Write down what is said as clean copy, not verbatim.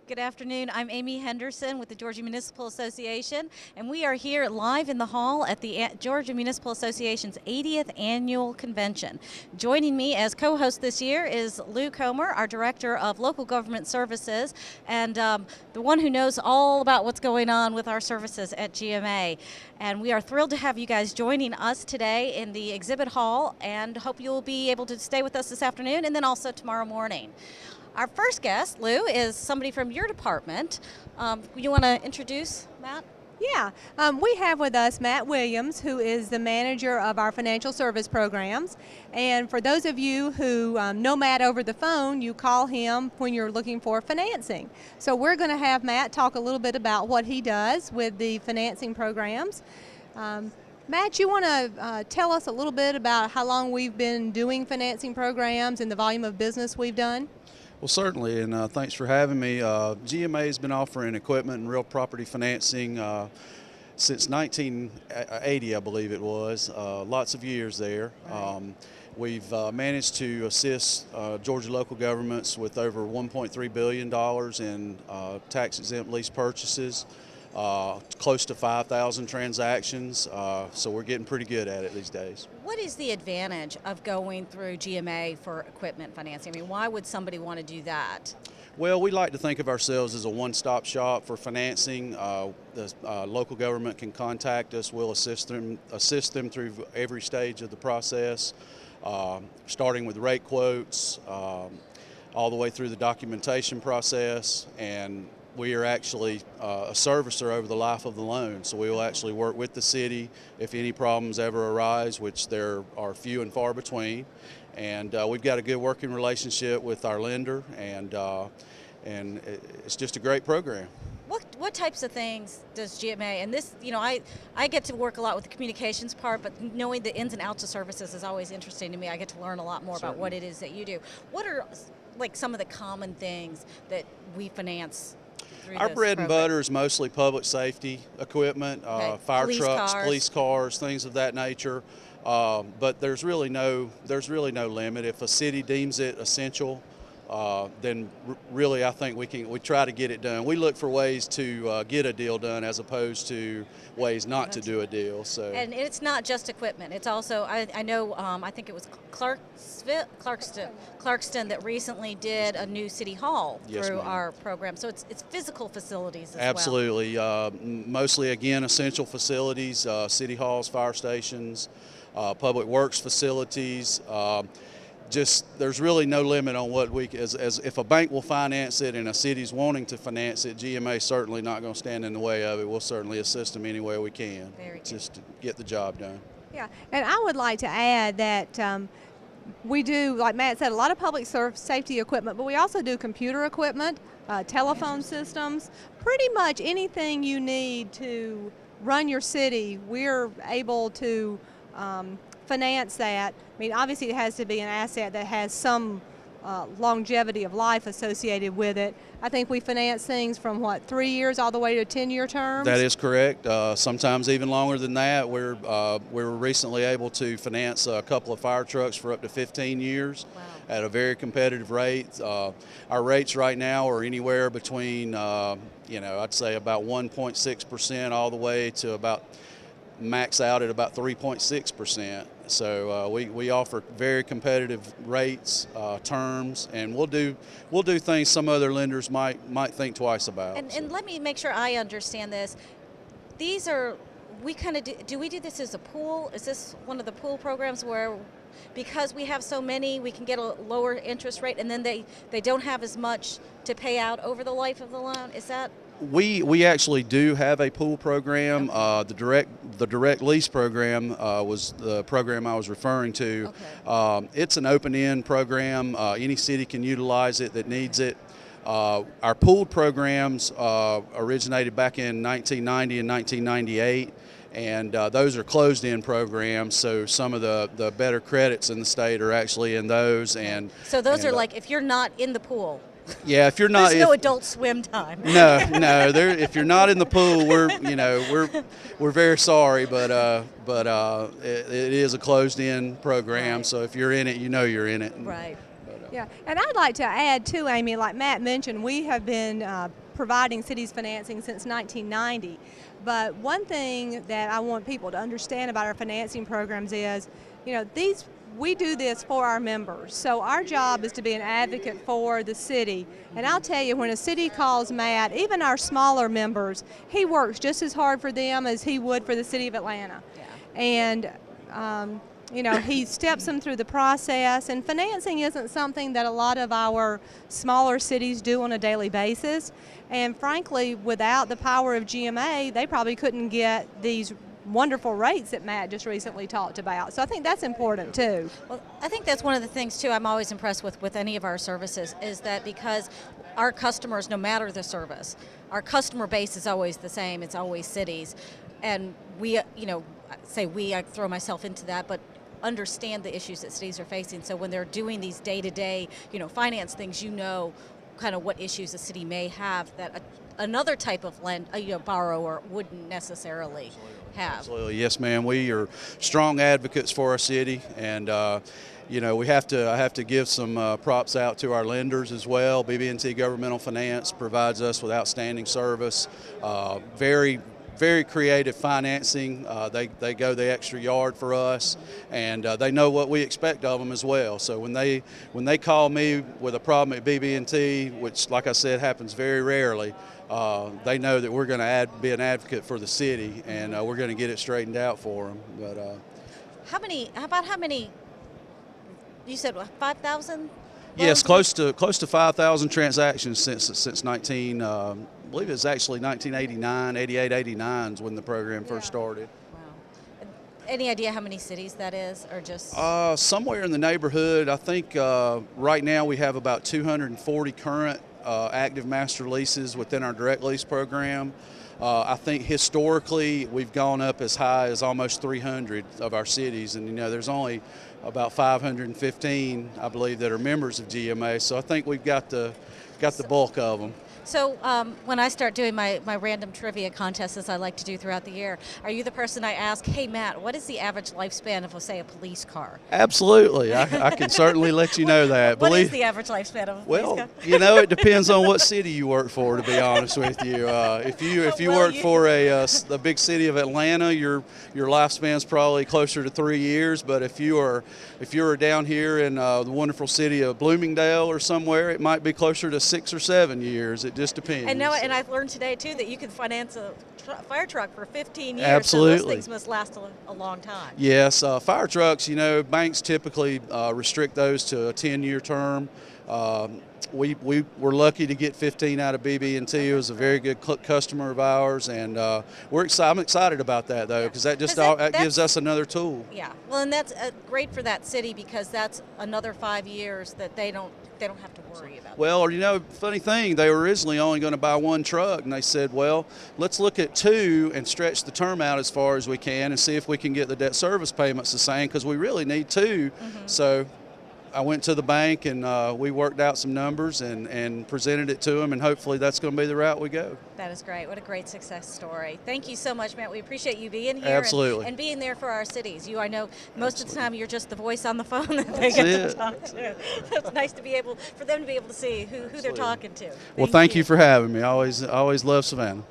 Good afternoon. I'm Amy Henderson with the Georgia Municipal Association, and we are here live in the hall at the Georgia Municipal Association's 80th Annual Convention. Joining me as co-host this year is Lou Comer, our Director of Local Government Services, and the one who knows all about what's going on with our services at GMA. And we are thrilled to have you guys joining us today in the exhibit hall, and hope you'll be able to stay with us this afternoon and then also tomorrow morning. Our first guest, Lou, is somebody from your department. You want to introduce Matt? Yeah, we have with us Matt Williams, who is the manager of our financial service programs. And for those of you who know Matt over the phone, you call him when you're looking for financing. So we're going to have Matt talk a little bit about what he does with the financing programs. Matt, you want to tell us a little bit about how long we've been doing financing programs and the volume of business we've done? Well, certainly, and thanks for having me. GMA has been offering equipment and real property financing since 1980, I believe it was. Lots of years there. We've managed to assist Georgia local governments with over $1.3 billion in tax-exempt lease purchases. Close to 5,000 transactions, so we're getting pretty good at it these days. What is the advantage of going through GMA for equipment financing? I mean, why would somebody want to do that? Well, we like to think of ourselves as a one-stop shop for financing. The local government can contact us. We'll assist them through every stage of the process, starting with rate quotes, all the way through the documentation process, and we are actually a servicer over the life of the loan, so we will actually work with the city if any problems ever arise, which there are few and far between. And we've got a good working relationship with our lender, and it's just a great program. What types of things does GMA, and this, you know, I get to work a lot with the communications part, but knowing the ins and outs of services is always interesting to me. I get to learn a lot more about what it is that you do. What are like some of the common things that we finance? Our bread and butter is mostly public safety equipment, fire trucks, police cars, things of that nature. But there's really no limit. If a city deems it essential, then really I think we try to get it done. We look for ways to get a deal done as opposed to ways not to do a deal. So. And it's not just equipment. It's also I know I think it was Clarkston that recently did a new city hall through our program. So it's physical facilities as Absolutely. Mostly again essential facilities, city halls, fire stations, public works facilities. There's really no limit on what as if a bank will finance it and a city's wanting to finance it, GMA certainly not going to stand in the way of it. We'll certainly assist them any way we can, just to get the job done. Yeah, and I would like to add that we do, like Matt said, a lot of public safety equipment, but we also do computer equipment, telephone systems, pretty much anything you need to run your city, we're able to finance that. I mean, obviously it has to be an asset that has some longevity of life associated with it. I think we finance things from 3 years all the way to 10-year terms? That is correct. Sometimes even longer than that. We were recently able to finance a couple of fire trucks for up to 15 years at a very competitive rate. Our rates right now are anywhere between, I'd say about 1.6% all the way to about max out at about 3.6%. So we offer very competitive rates, terms, and we'll do things some other lenders might think twice about. And let me make sure I understand this. These are, we kind of do we do this as a pool? Is this one of the pool programs where, because we have so many, we can get a lower interest rate, and then they don't have as much to pay out over the life of the loan? Is that? We actually do have a pool program. The direct lease program was the program I was referring to. It's an open-end program. Any city can utilize it that needs it. Our pooled programs originated back in 1990 and 1998. And those are closed-end programs, so some of the better credits in the state are actually in those. And so those are like if you're not in the pool. Yeah, if you're not, there's no adult swim time. No. If you're not in the pool, we're very sorry, but it is a closed-in program. So if you're in it, you're in it. Right. Yeah, and I'd like to add too, Amy, like Matt mentioned, we have been providing cities financing since 1990. But one thing that I want people to understand about our financing programs is, we do this for our members. So our job is to be an advocate for the city. And I'll tell you, when a city calls Matt, even our smaller members, he works just as hard for them as he would for the city of Atlanta. Yeah. And he steps them through the process, and financing isn't something that a lot of our smaller cities do on a daily basis. And frankly, without the power of GMA, they probably couldn't get these wonderful rates that Matt just recently talked about. So I think that's important too. Well, I think that's one of the things too I'm always impressed with any of our services, is that because our customers, no matter the service, our customer base is always the same. It's always cities. And we, I throw myself into that, but understand the issues that cities are facing. So when they're doing these day-to-day, finance things, kind of what issues a city may have that another type of borrower wouldn't necessarily have. Absolutely, yes, ma'am. We are strong advocates for our city, and I have to give some props out to our lenders as well. BB&T Governmental Finance provides us with outstanding service, very creative financing. They go the extra yard for us, and they know what we expect of them as well. So when they call me with a problem at BB&T, which, like I said, happens very rarely, they know that we're going to be an advocate for the city, and we're going to get it straightened out for them. But how many? You said 5,000? Yes, close to 5,000 transactions since 19. I believe it's actually 1989, 88, 89 is when the program first started. Wow. Any idea how many cities that is, or just? Somewhere in the neighborhood. I think right now we have about 240 current active master leases within our direct lease program. I think historically we've gone up as high as almost 300 of our cities, and there's only about 515, I believe, that are members of GMA. So I think we've got the bulk of them. So when I start doing my random trivia contests, as I like to do throughout the year, are you the person I ask, hey, Matt, what is the average lifespan of, say, a police car? Absolutely. I can certainly let you know that. What is the average lifespan of a police car? Well, it depends on what city you work for, to be honest with you. If you work for a big city of Atlanta, your lifespan's probably closer to 3 years. But if you are down here in the wonderful city of Bloomingdale or somewhere, it might be closer to 6 or 7 years. It just depends. And I've learned today too that you can finance a fire truck for 15 years. Absolutely. So those things must last a long time. Yes, fire trucks. Banks typically restrict those to a 10-year term. We were lucky to get 15 out of BB&T. It was a very good customer of ours, and I'm excited about that though, because that gives us another tool. Yeah, well, and that's great for that city, because that's another 5 years that they don't have to worry about. Well, funny thing, they were originally only going to buy one truck, and they said, well, let's look at 2 and stretch the term out as far as we can and see if we can get the debt service payments the same, because we really need 2. Mm-hmm. So I went to the bank, and we worked out some numbers and presented it to them, and hopefully that's going to be the route we go. That is great. What a great success story. Thank you so much, Matt. We appreciate you being here. Absolutely. And being there for our cities. I know most of the time you're just the voice on the phone that they get to talk to. It's nice to for them to be able to see who they're talking to. Thank you for having me. I always love Savannah.